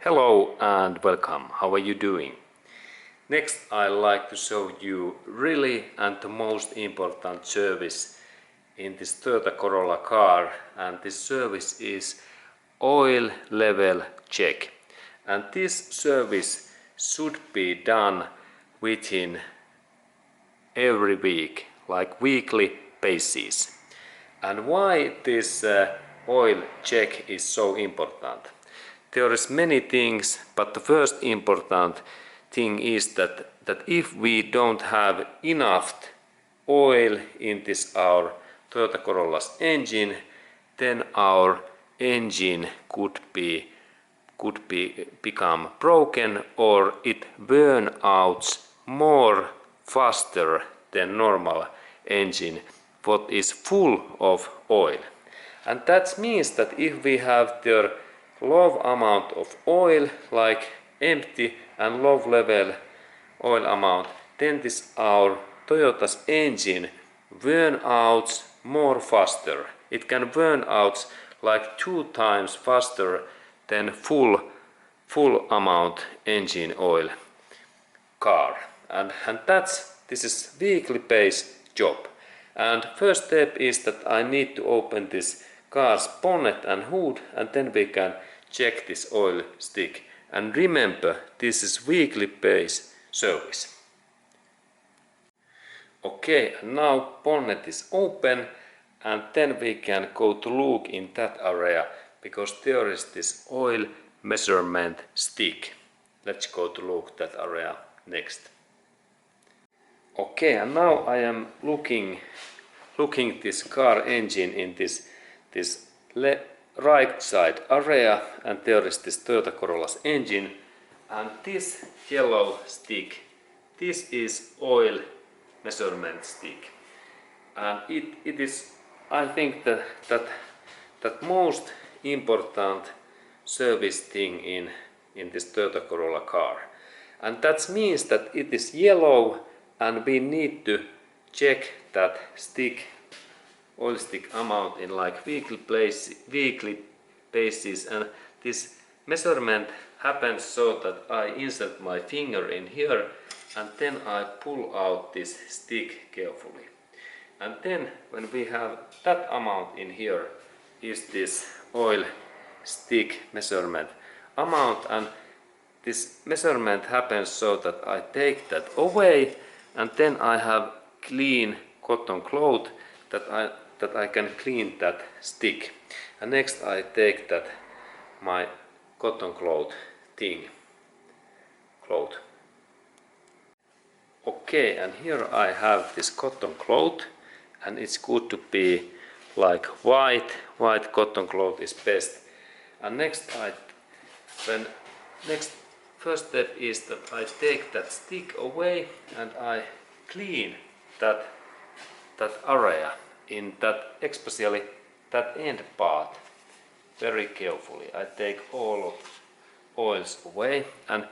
Hello and welcome. How are you doing? Next, I'd like to show you really and the most important service in this Toyota Corolla car, and this service is oil level check. And this service should be done within every week, like weekly basis. And why this oil check is so important? There is many things, but the first important thing is that if we don't have enough oil in this our Toyota Corolla's engine, then our engine could become broken, or it burn out more faster than normal engine what is full of oil. And that means that if we have the low amount of oil, like empty and low level oil amount, then this our Toyota's engine burn out more faster. It can burn out like 2 times faster than full amount engine oil car. And this is weekly based job. And first step is that I need to open this car's bonnet and hood, and then we can check this oil stick. And remember, this is weekly based service. Okay, and now bonnet is open, and then we can go to look in that area, because there is this oil measurement stick. Let's go to look that area next. Okay, and now I am looking this car engine in this right side area, and there is this Toyota Corolla's engine, and this yellow stick, this is oil measurement stick, and it is, I think, that most important service thing in this Toyota Corolla car. And that means that it is yellow, and we need to check that oil stick amount in like weekly basis. And this measurement happens so that I insert my finger in here, and then I pull out this stick carefully. And then when we have that amount in here is this oil stick measurement amount, and this measurement happens so that I take that away, and then I have clean cotton cloth that I can clean that stick. And next I take that my cotton cloth. Okay, and here I have this cotton cloth, and it's good to be like white cotton cloth is best. And first step is that I take that stick away, and I clean that area in that, especially that end part, very carefully. I take all of oils away, and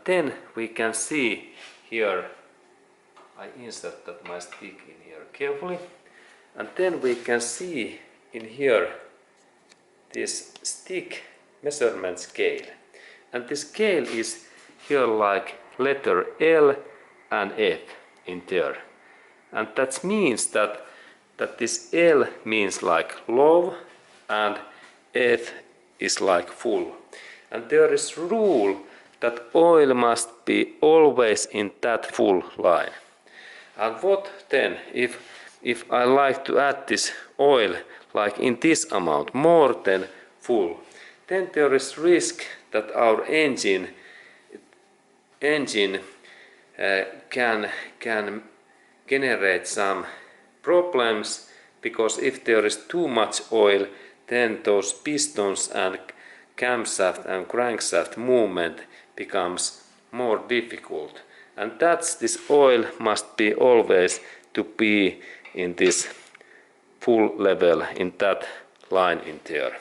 then we can see here, I insert that my stick in here carefully, and then we can see in here this stick measurement scale. And the scale is here like letter L and F in there. And that means that this L means like low, and F is like full. And there is rule that oil must be always in that full line. And what then if I like to add this oil like in this amount, more than full, then there is risk that our engine can generate some problems, because if there is too much oil, then those pistons and camshaft and crankshaft movement becomes more difficult. And this oil must be always to be in this full level, in that line in there.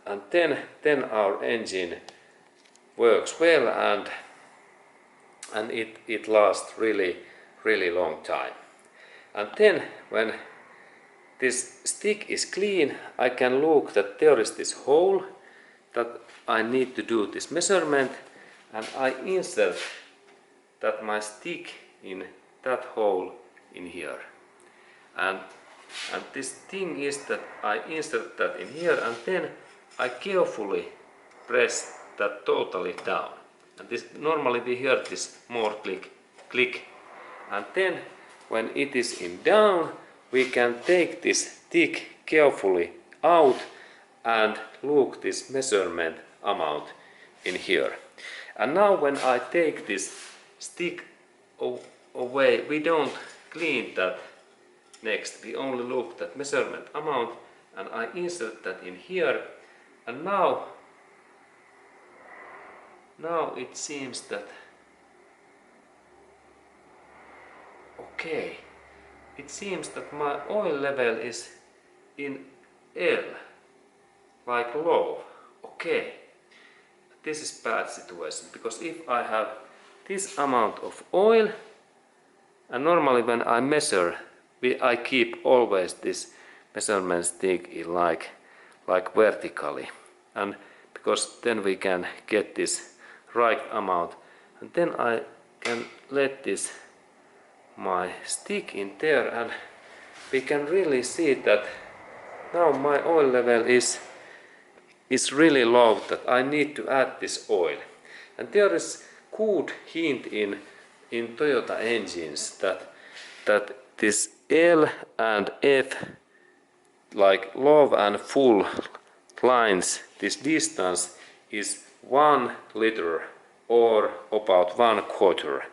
And then our engine works well, and it lasts really long time. And then when this stick is clean, I can look that there is this hole that I need to do this measurement, and I insert that my stick in that hole in here. And this thing is that I insert that in here, and then I carefully press that totally down. And this normally we hear this more click, click. And then when it is in down, we can take this stick carefully out and look this measurement amount in here. And now when I take this stick away, we don't clean that next, we only look that measurement amount, and I insert that in here. And now it seems that okay, it seems that my oil level is in L, like low. Okay, this is bad situation, because if I have this amount of oil, and normally when I measure, I keep always this measurement stick in like vertically, and because then we can get this right amount, and then I can let this my stick in there, and we can really see that now my oil level is really low, that I need to add this oil. And there is good hint in Toyota engines that this L and F, like low and full lines, this distance is 1 liter or about 1/4.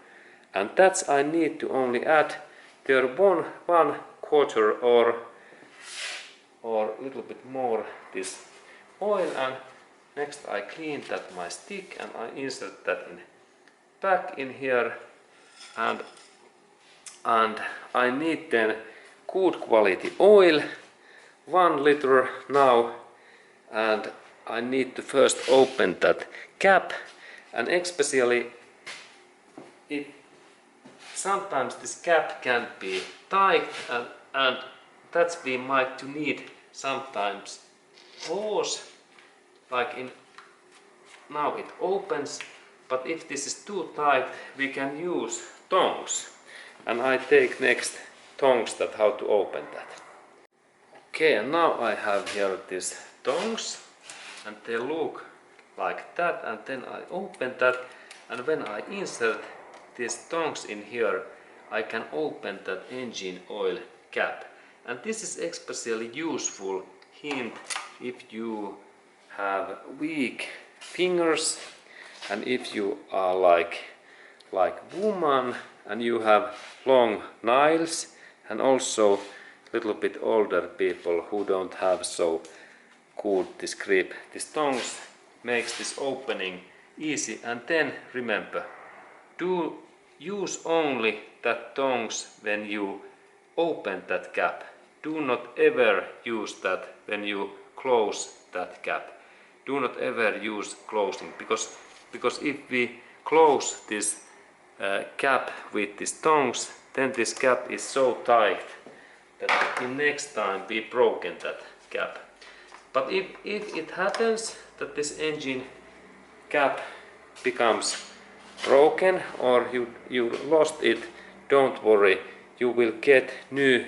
And that's I need to only add there 1/4 or a little bit more this oil, and next I clean that my stick and I insert that in back in here, and I need then good quality oil, 1 liter now, and I need to first open that cap, and especially sometimes this cap can be tight, and that's we might to need sometimes hose, like in now it opens, but if this is too tight we can use tongs, and I take next tongs that how to open that. Okay, and now I have here these tongs, and they look like that, and then I open that, and when I insert these tongs in here, I can open that engine oil cap. And this is especially useful hint if you have weak fingers, and if you are like woman and you have long nails, and also little bit older people who don't have so good this grip. This tongs makes this opening easy, and then remember, do use only that tongs when you open that cap. Do not ever use that when you close that cap. Do not ever use closing, because if we close this cap with these tongs, then this cap is so tight that in next time we broken that cap. But if it happens that this engine cap becomes broken or you lost it, don't worry, you will get new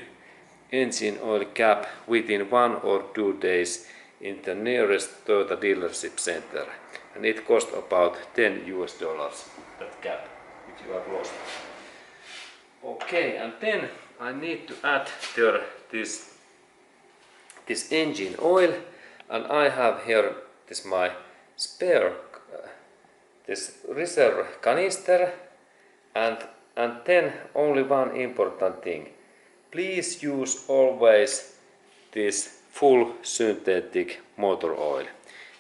engine oil cap within 1 or 2 days in the nearest Toyota dealership center, and it costs about $10 that cap if you are lost. Okay, and then I need to add there this engine oil, and I have here this my spare this reserve canister, and then only one important thing. Please use always this full synthetic motor oil.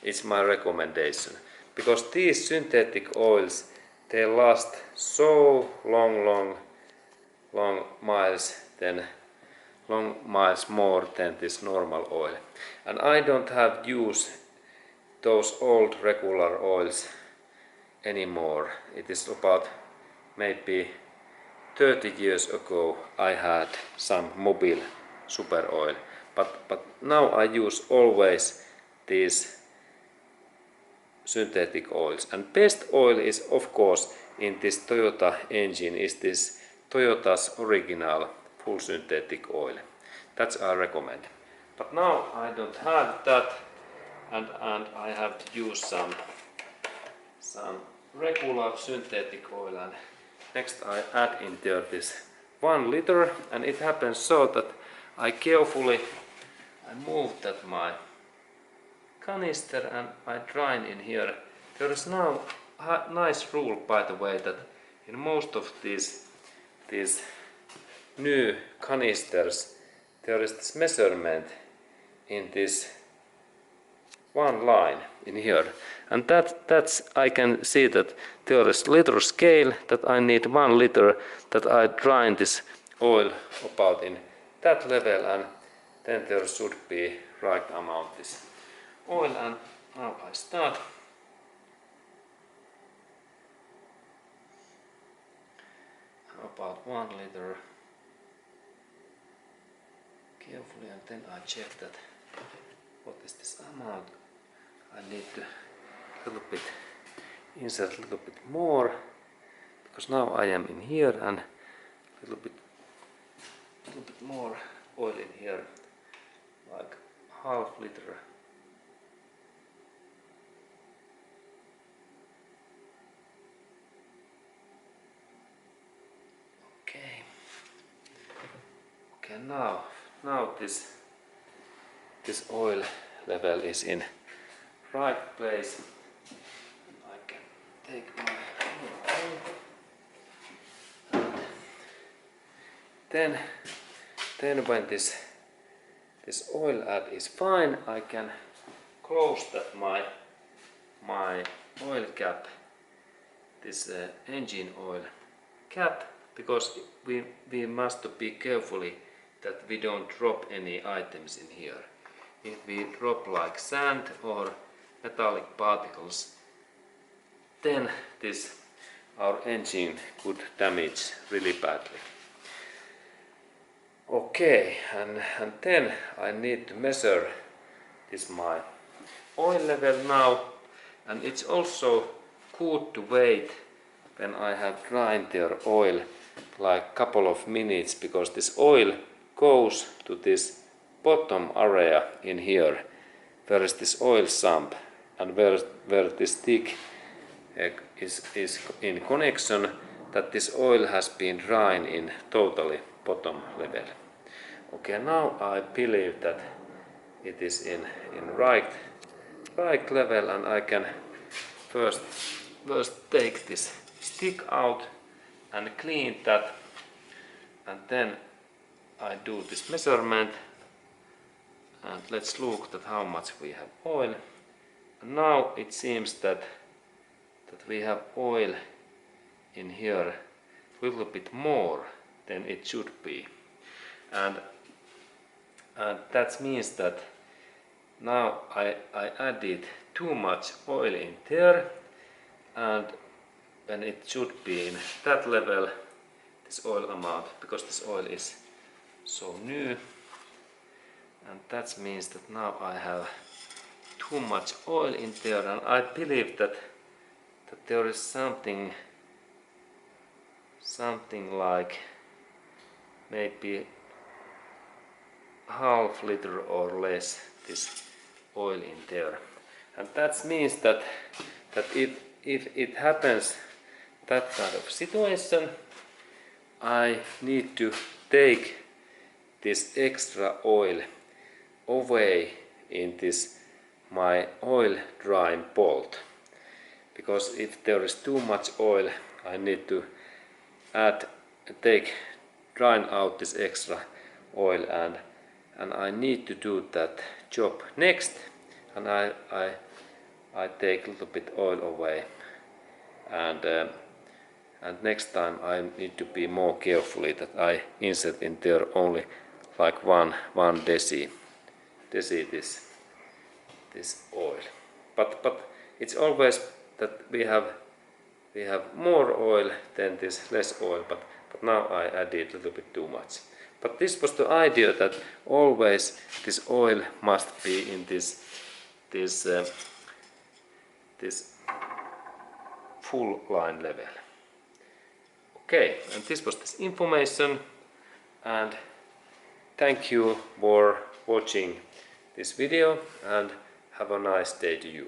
It's my recommendation, because these synthetic oils, they last so long miles more than this normal oil. And I don't have use those old regular oils anymore. It is about maybe 30 years ago I had some mobile super oil, but now I use always these synthetic oils. And best oil is of course in this Toyota engine is this Toyota's original full synthetic oil. That's I recommend. But now I don't have that, and I have to use some regular synthetic oil, and next I add in there this 1 liter, and it happens so that I carefully move that my canister and I drain in here. There is now a nice rule, by the way, that in most of these new canisters there is this measurement in this one line in here, and that's I can see that there is liter scale that I need 1 liter, that I drain this oil about in that level, and then there should be right amount this oil. And now I start. About 1 liter carefully, and then I check that what is this amount. I need to insert a little bit more, because now I am in here, and a little bit more oil in here, like half liter. Okay, now this oil level is in right place. I can take my and then when this oil add is fine, I can close that my oil cap, this engine oil cap, because we must be carefully that we don't drop any items in here. If we drop like sand or metallic particles, then our engine could damage really badly. Okay, and then I need to measure this my oil level now, and it's also good to wait when I have drained their oil like couple of minutes, because this oil goes to this bottom area in here, where is this oil sump, and where this stick is in connection, that this oil has been drained in totally bottom level. Okay, now I believe that it is in right level, and I can first take this stick out and clean that, and then I do this measurement, and let's look at how much we have oil. And now it seems that we have oil in here a little bit more than it should be, and that means that now I added too much oil in there, and when it should be in that level, this oil amount, because this oil is so new, and that means that now I have too much oil in there, and I believe that there is something like maybe half liter or less this oil in there, and that means that if it happens that kind of situation, I need to take this extra oil away in this my oil drying bolt, because if there is too much oil, I need to drain out this extra oil, and I need to do that job next, and I take a little bit oil away, and next time I need to be more carefully that I insert in there only like one deci this oil. But it's always that we have more oil than this less oil, but now I added a little bit too much. But this was the idea, that always this oil must be in this this full line level. Okay, and this was this information, and thank you for watching this video, and have a nice day to you.